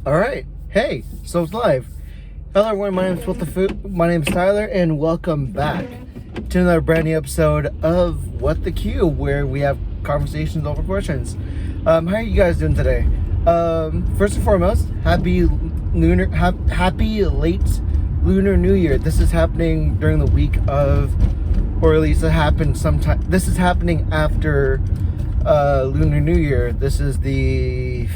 All right. Hey, so it's live. Hello, everyone. My name is Tyler, and welcome back to another brand new episode of WTQ, where we have conversations over questions. How are you guys doing today? First and foremost, happy late Lunar New Year. This is happening during the week of, or at least it happened sometime. This is happening after Lunar New Year. This is the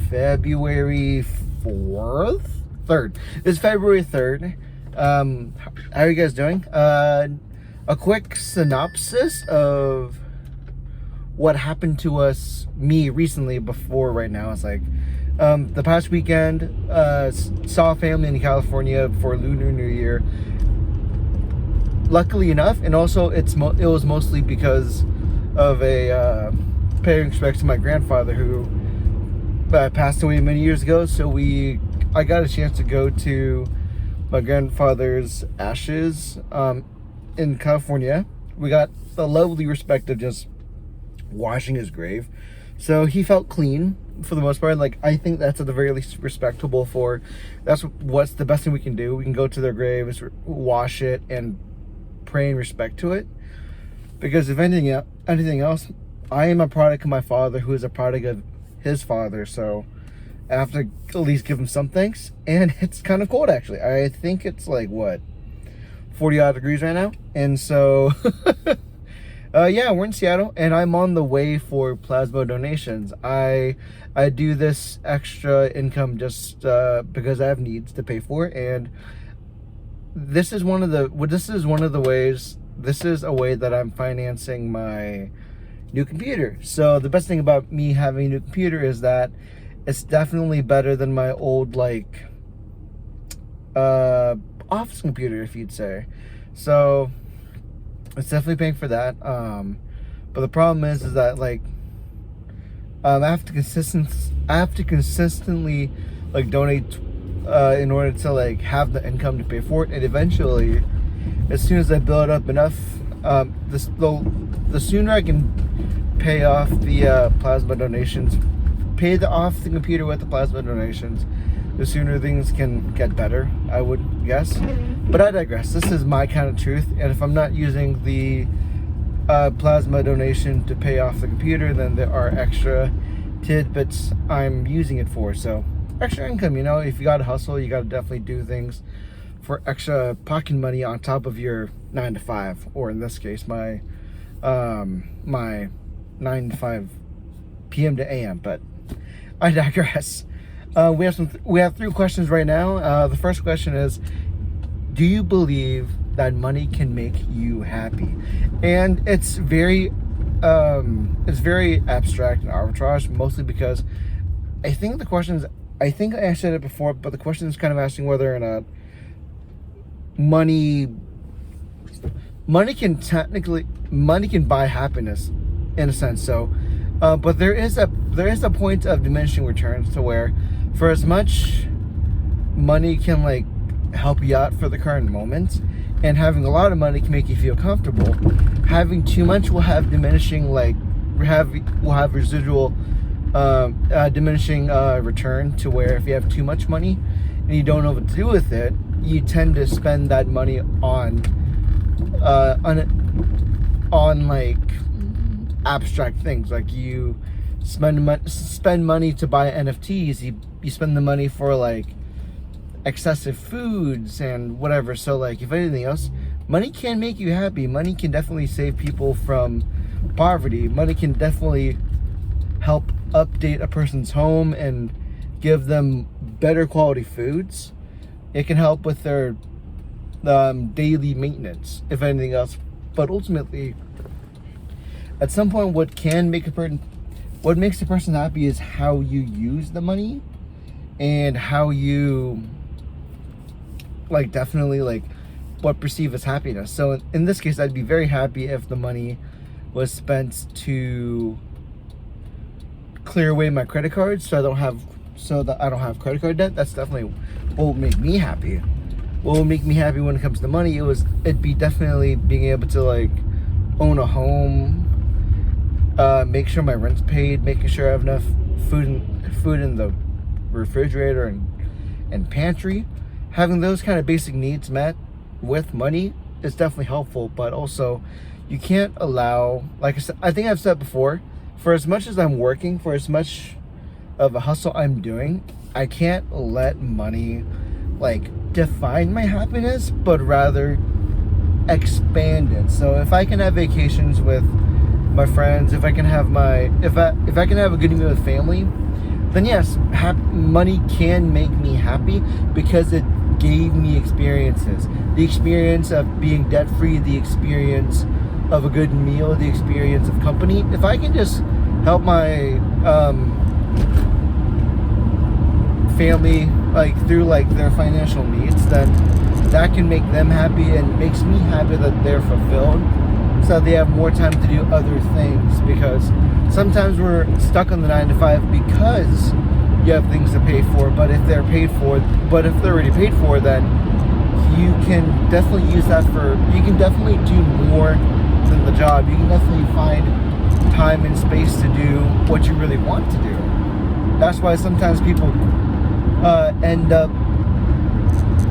February 3rd. It's February 3rd. How are you guys doing? A quick synopsis of what happened to me recently before right now. It's like, the past weekend, saw family in California for Lunar New Year. Luckily enough, and also it was mostly because of paying respects to my grandfather who passed away many years ago. So I got a chance to go to my grandfather's ashes in California. We got the lovely respect of just washing his grave, so he felt clean for the most part. Like, I think that's at the very least respectable. That's what's the best thing we can do. We can go to their graves, wash it, and pray and respect to it. Because if anything else, I am a product of my father, who is a product of his father, so I have to at least give him some thanks. And it's kind of cold, actually. I think it's like, what, 40 odd degrees right now. And so yeah, we're in Seattle, and I'm on the way for plasma donations. I do this extra income just because I have needs to pay for, and this is a way that I'm financing my new computer. So the best thing about me having a new computer is that it's definitely better than my old office computer, if you'd say. So it's definitely paying for that. But the problem is that I have to consistently donate in order to have the income to pay for it. And eventually, as soon as I build up enough, the sooner I can pay off the plasma donations, off the computer with the plasma donations, the sooner things can get better, I would guess. But I digress. This is my kind of truth, and if I'm not using the plasma donation to pay off the computer, then there are extra tidbits I'm using it for. So extra income, if you gotta hustle, you gotta definitely do things for extra pocket money on top of your 9 to 5, or in this case, my 9 to 5 p.m. to a.m. But I digress. We have 3 questions right now. The first question is, do you believe that money can make you happy? And it's very abstract and arbitrage, mostly because I think I said it before, but the question is kind of asking whether or not money can buy happiness, in a sense. So but there is a point of diminishing returns, to where for as much money can help you out for the current moment, and having a lot of money can make you feel comfortable, having too much will have diminishing residual diminishing return, to where if you have too much money and you don't know what to do with it, you tend to spend that money on abstract things. Like, you spend money to buy NFTs, you spend the money for excessive foods and whatever. So if anything else, money can make you happy. Money can definitely save people from poverty. Money can definitely help update a person's home and give them better quality foods. It can help with their daily maintenance, if anything else. But ultimately, at some point, what makes a person happy is how you use the money, and how you definitely what perceive as happiness. So in this case, I'd be very happy if the money was spent to clear away my credit cards, so that I don't have credit card debt. That's definitely what would make me happy. What would make me happy when it comes to money, it'd be definitely being able to own a home, make sure my rent's paid, making sure I have enough food in the refrigerator and pantry, having those kind of basic needs met with money is definitely helpful. But also, you can't allow, like I said, I think I've said before, for as much as I'm working, for as much of a hustle I'm doing, I can't let money like define my happiness, but rather expand it. So if I can have vacations with my friends, if I can have if I can have a good meal with family, then yes, money can make me happy because it gave me experiences. The experience of being debt free, the experience of a good meal, the experience of company. If I can just help my family like through like their financial needs, then that can make them happy and makes me happy that they're fulfilled, so they have more time to do other things. Because sometimes we're stuck on the 9 to 5 because you have things to pay for. But if they're already paid for, then you can definitely use that you can definitely do more than the job. You can definitely find time and space to do what you really want to do. That's why sometimes people end up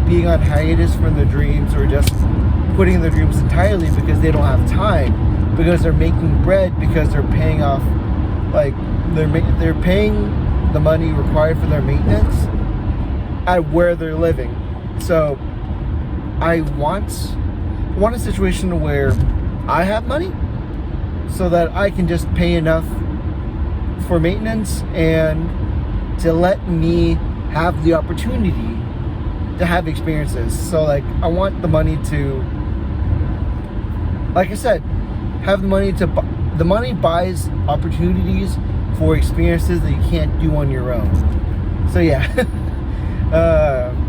being on hiatus from their dreams, or just quitting their dreams entirely because they don't have time, because they're making bread, because they're paying off, like they're paying the money required for their maintenance at where they're living. So I want a situation where I have money so that I can just pay enough for maintenance and to let me have the opportunity to have experiences. So like I want the money to, like I said, have the money to the money buys opportunities for experiences that you can't do on your own. So yeah.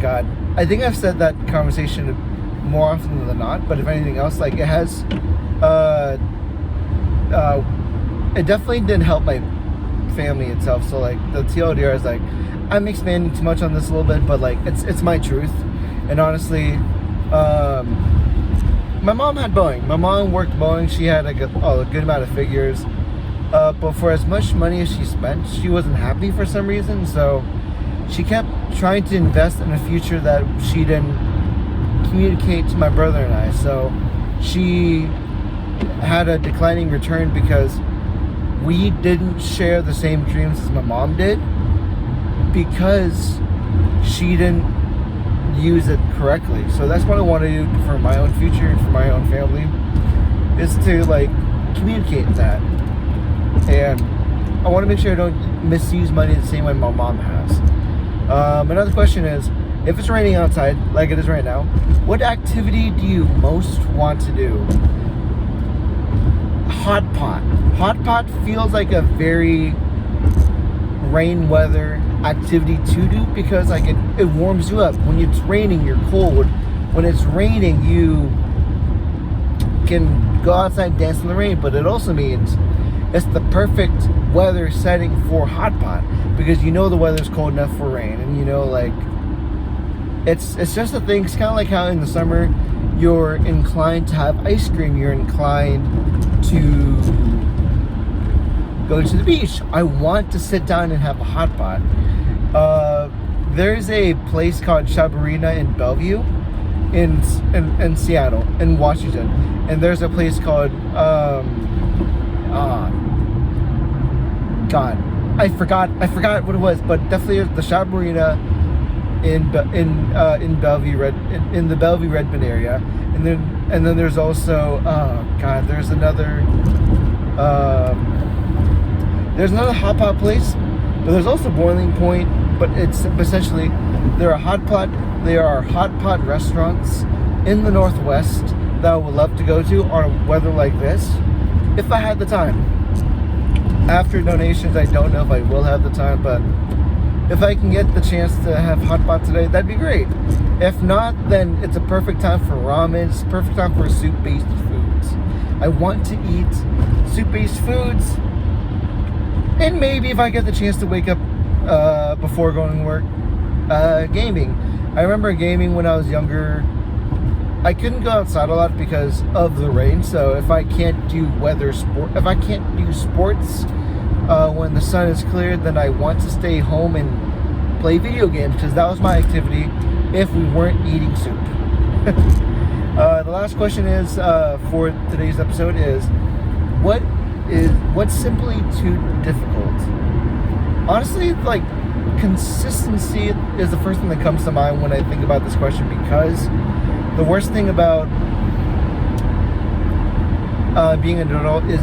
God, I think I've said that conversation more often than not, but if anything else, like it has it definitely didn't help my family itself. So like the TLDR is like, I'm expanding too much on this a little bit, but like it's my truth. And honestly, my mom had Boeing. My mom worked Boeing. She had a good amount of figures. But for as much money as she spent, she wasn't happy for some reason. So she kept trying to invest in a future that she didn't communicate to my brother and I. So she had a declining return because we didn't share the same dreams as my mom did, because she didn't use it correctly. So that's what I want to do for my own future and for my own family, is to like communicate that. And I want to make sure I don't misuse money the same way my mom has. Another question is, if it's raining outside like it is right now, what activity do you most want to do? Hot pot. Hot pot feels like a very rain weather activity to do, because like it warms you up. When it's raining, you're cold. When it's raining, you can go outside and dance in the rain. But it also means it's the perfect weather setting for hot pot, because you know the weather's cold enough for rain, and you know, like it's just a thing. It's kind of like how in the summer you're inclined to have ice cream, you're inclined to go to the beach. I want to sit down and have a hot pot. There's a place called Shabarina in Bellevue, in Seattle, in Washington, and there's a place called God, I forgot what it was, but definitely the Shabarina in Bellevue, in the Bellevue Redmond area, and then there's also there's another hot pot place, but there's also Boiling Point. But it's essentially there are hot pot restaurants in the Northwest that I would love to go to on a weather like this, if I had the time. After donations, I don't know if I will have the time, but if I can get the chance to have hot pot today, that'd be great. If not, then it's a perfect time for ramen. It's a perfect time for soup-based foods. I want to eat soup-based foods, and maybe if I get the chance to wake up before going to work, gaming. I remember gaming when I was younger. I couldn't go outside a lot because of the rain. So if I can't do if I can't do sports when the sun is clear, then I want to stay home and play video games, because that was my activity if we weren't eating soup. The last question is for today's episode is what's simply too difficult? Honestly, like, consistency is the first thing that comes to mind when I think about this question, because the worst thing about being an adult is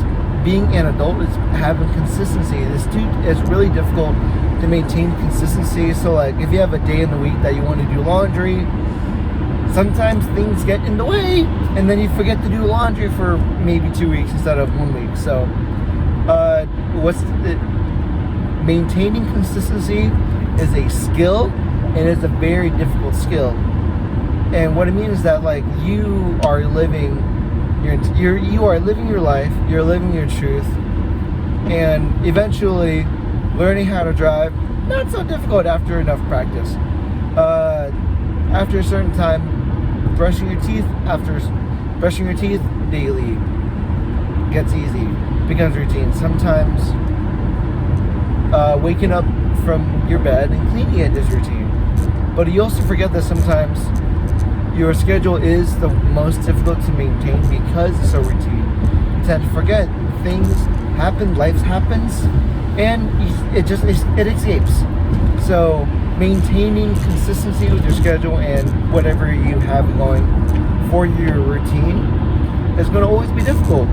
having consistency. It's really difficult to maintain consistency. So, like, if you have a day in the week that you want to do laundry, sometimes things get in the way, and then you forget to do laundry for maybe 2 weeks instead of 1 week. So, maintaining consistency is a skill, and it's a very difficult skill. And what I mean is that, like, you are living your life, you're living your truth, and eventually learning how to drive, not so difficult after enough practice. After a certain time, brushing your teeth daily gets easy, becomes routine. Sometimes waking up from your bed and cleaning it is routine. But you also forget that sometimes your schedule is the most difficult to maintain because it's so routine. You tend to forget, things happen, life happens, and it escapes. So maintaining consistency with your schedule and whatever you have going for your routine is going to always be difficult.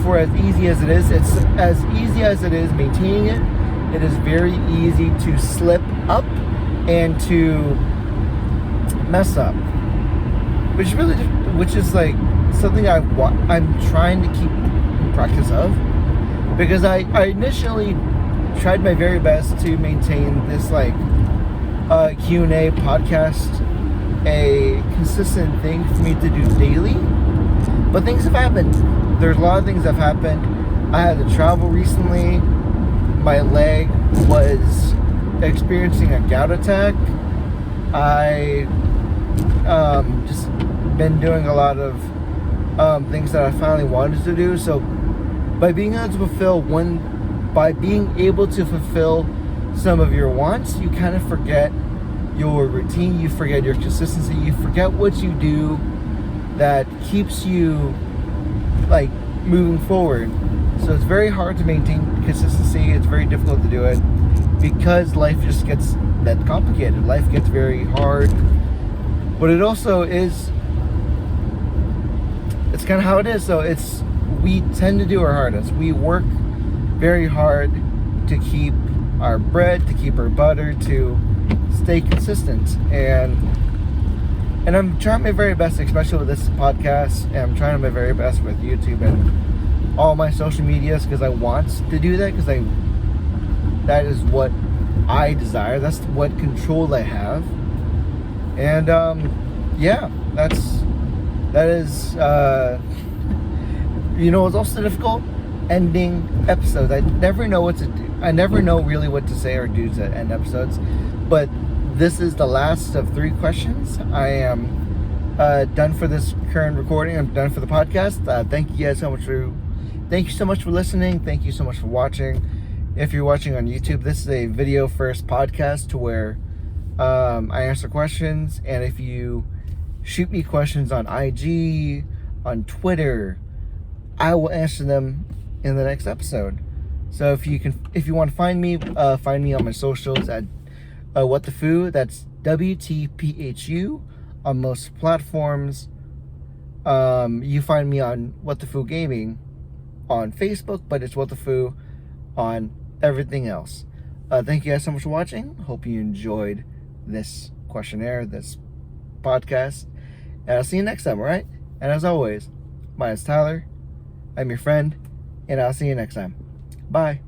For as easy as it is, it's as easy as it is maintaining it. It is very easy to slip up and to mess up, which is like something I'm trying to keep in practice of, because I initially tried my very best to maintain this like Q&A podcast, a consistent thing for me to do daily. But things have happened. There's a lot of things that have happened. I had to travel recently. My leg was experiencing a gout attack. I just been doing a lot of things that I finally wanted to do. So by being able to fulfill some of your wants, you kind of forget your routine, you forget your consistency, you forget what you do that keeps you like moving forward. So it's very hard to maintain consistency. It's very difficult to do it because life just gets that complicated. Life gets very hard. But it also is, it's kind of how it is. So we tend to do our hardest. We work very hard to keep our bread, to keep our butter, to stay consistent. And I'm trying my very best, especially with this podcast, and I'm trying my very best with YouTube and all my social medias, because I want to do that, because that is what I desire. That's what control I have. And yeah, that is it's also difficult ending episodes. I never know what to do. I never know really what to say or do to end episodes. But this is the last of 3 questions. I am done for this current recording. I'm done for the podcast. Thank you guys so much for listening. Thank you so much for watching. If you're watching on YouTube, this is a video first podcast to where I answer questions. And if you shoot me questions on IG, on Twitter, I will answer them in the next episode. So if you want to find me on my socials at What the Foo. That's WTPHU on most platforms. You find me on What the Foo Gaming on Facebook, but it's What the Foo on everything else. Thank you guys so much for watching. Hope you enjoyed this questionnaire, this podcast, and I'll see you next time. All right? And as always, my name's Tyler. I'm your friend, and I'll see you next time. Bye.